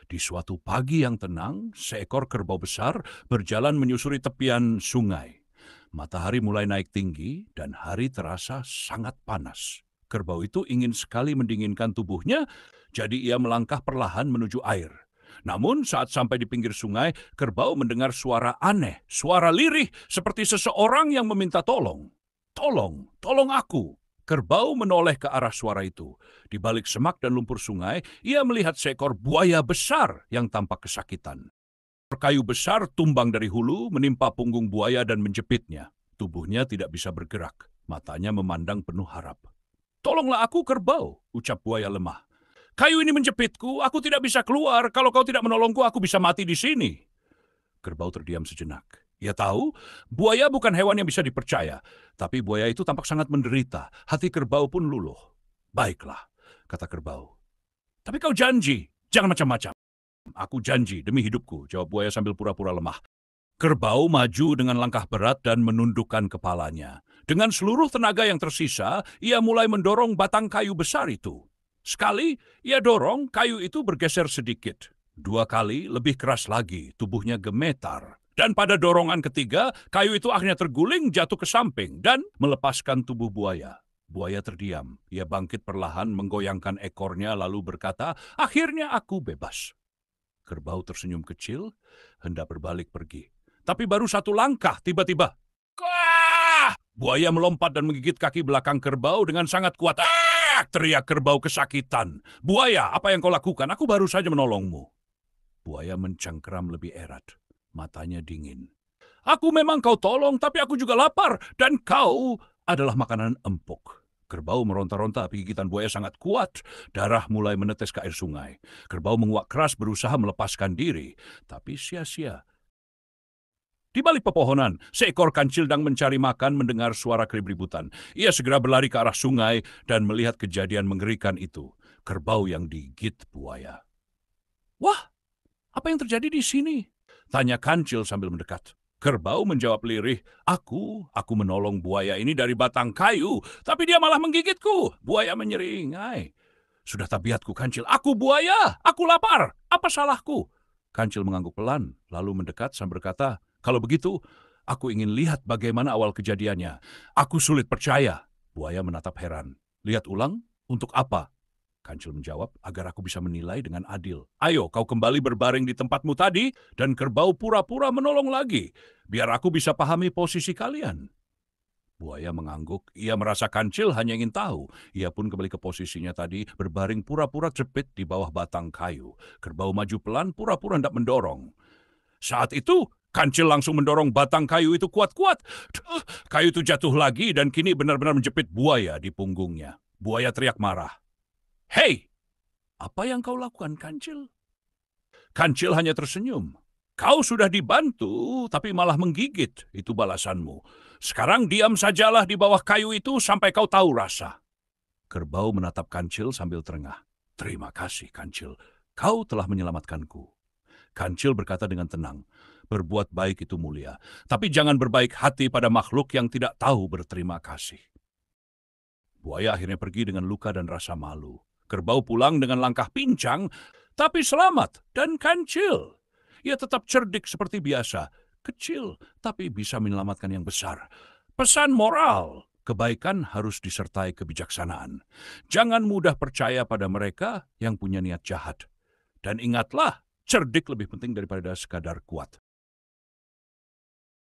Di suatu pagi yang tenang, seekor kerbau besar berjalan menyusuri tepian sungai. Matahari mulai naik tinggi dan hari terasa sangat panas. Kerbau itu ingin sekali mendinginkan tubuhnya, jadi ia melangkah perlahan menuju air. Namun saat sampai di pinggir sungai, kerbau mendengar suara aneh, suara lirih seperti seseorang yang meminta tolong. Tolong, tolong aku. Kerbau menoleh ke arah suara itu. Di balik semak dan lumpur sungai, ia melihat seekor buaya besar yang tampak kesakitan. Kayu besar tumbang dari hulu, menimpa punggung buaya dan menjepitnya. Tubuhnya tidak bisa bergerak. Matanya memandang penuh harap. "Tolonglah aku, kerbau," ucap buaya lemah. "Kayu ini menjepitku, aku tidak bisa keluar. Kalau kau tidak menolongku, aku bisa mati di sini." Kerbau terdiam sejenak. Ia tahu, buaya bukan hewan yang bisa dipercaya. Tapi buaya itu tampak sangat menderita. Hati kerbau pun luluh. "Baiklah," kata kerbau. "Tapi kau janji, jangan macam-macam." "Aku janji, demi hidupku," jawab buaya sambil pura-pura lemah. Kerbau maju dengan langkah berat dan menundukkan kepalanya. Dengan seluruh tenaga yang tersisa, ia mulai mendorong batang kayu besar itu. Sekali, ia dorong, kayu itu bergeser sedikit. Dua kali, lebih keras lagi, tubuhnya gemetar. Dan pada dorongan ketiga, kayu itu akhirnya terguling, jatuh ke samping, dan melepaskan tubuh buaya. Buaya terdiam. Ia bangkit perlahan, menggoyangkan ekornya, lalu berkata, "Akhirnya aku bebas." Kerbau tersenyum kecil, hendak berbalik pergi. Tapi baru satu langkah, tiba-tiba, "Kah!" Buaya melompat dan menggigit kaki belakang kerbau dengan sangat kuat. "Ah!" teriak kerbau kesakitan. "Buaya, apa yang kau lakukan? Aku baru saja menolongmu." Buaya mencengkeram lebih erat. Matanya dingin. "Aku memang kau tolong, tapi aku juga lapar. Dan kau adalah makanan empuk." Kerbau meronta-ronta, gigitan buaya sangat kuat. Darah mulai menetes ke air sungai. Kerbau menguak keras berusaha melepaskan diri. Tapi sia-sia. Di balik pepohonan, seekor kancildang mencari makan mendengar suara keributan. Ia segera berlari ke arah sungai dan melihat kejadian mengerikan itu. Kerbau yang digigit buaya. "Wah, apa yang terjadi di sini?" tanya kancil sambil mendekat. Kerbau menjawab lirih, Aku menolong buaya ini dari batang kayu, tapi dia malah menggigitku." Buaya menyeringai. "Sudah tabiatku, kancil. Aku buaya, aku lapar. Apa salahku?" Kancil mengangguk pelan, lalu mendekat sambil berkata, "Kalau begitu, aku ingin lihat bagaimana awal kejadiannya." "Aku sulit percaya." Buaya menatap heran. "Lihat ulang? Untuk apa?" Kancil menjawab, "Agar aku bisa menilai dengan adil." "Ayo, kau kembali berbaring di tempatmu tadi, dan kerbau pura-pura menolong lagi. Biar aku bisa pahami posisi kalian." Buaya mengangguk. Ia merasa kancil hanya ingin tahu. Ia pun kembali ke posisinya tadi, berbaring pura-pura jepit di bawah batang kayu. Kerbau maju pelan, pura-pura hendak mendorong. Saat itu, kancil langsung mendorong batang kayu itu kuat-kuat. Kayu itu jatuh lagi dan kini benar-benar menjepit buaya di punggungnya. Buaya teriak marah. "Hei, apa yang kau lakukan, kancil?" Kancil hanya tersenyum. "Kau sudah dibantu, tapi malah menggigit. Itu balasanmu. Sekarang diam sajalah di bawah kayu itu sampai kau tahu rasa." Kerbau menatap kancil sambil terengah. "Terima kasih, kancil. Kau telah menyelamatkanku." Kancil berkata dengan tenang, "Berbuat baik itu mulia, tapi jangan berbaik hati pada makhluk yang tidak tahu berterima kasih." Buaya akhirnya pergi dengan luka dan rasa malu. Kerbau pulang dengan langkah pincang, tapi selamat dan kancil. Ia tetap cerdik seperti biasa, kecil tapi bisa menyelamatkan yang besar. Pesan moral, kebaikan harus disertai kebijaksanaan. Jangan mudah percaya pada mereka yang punya niat jahat. Dan ingatlah, cerdik lebih penting daripada sekadar kuat.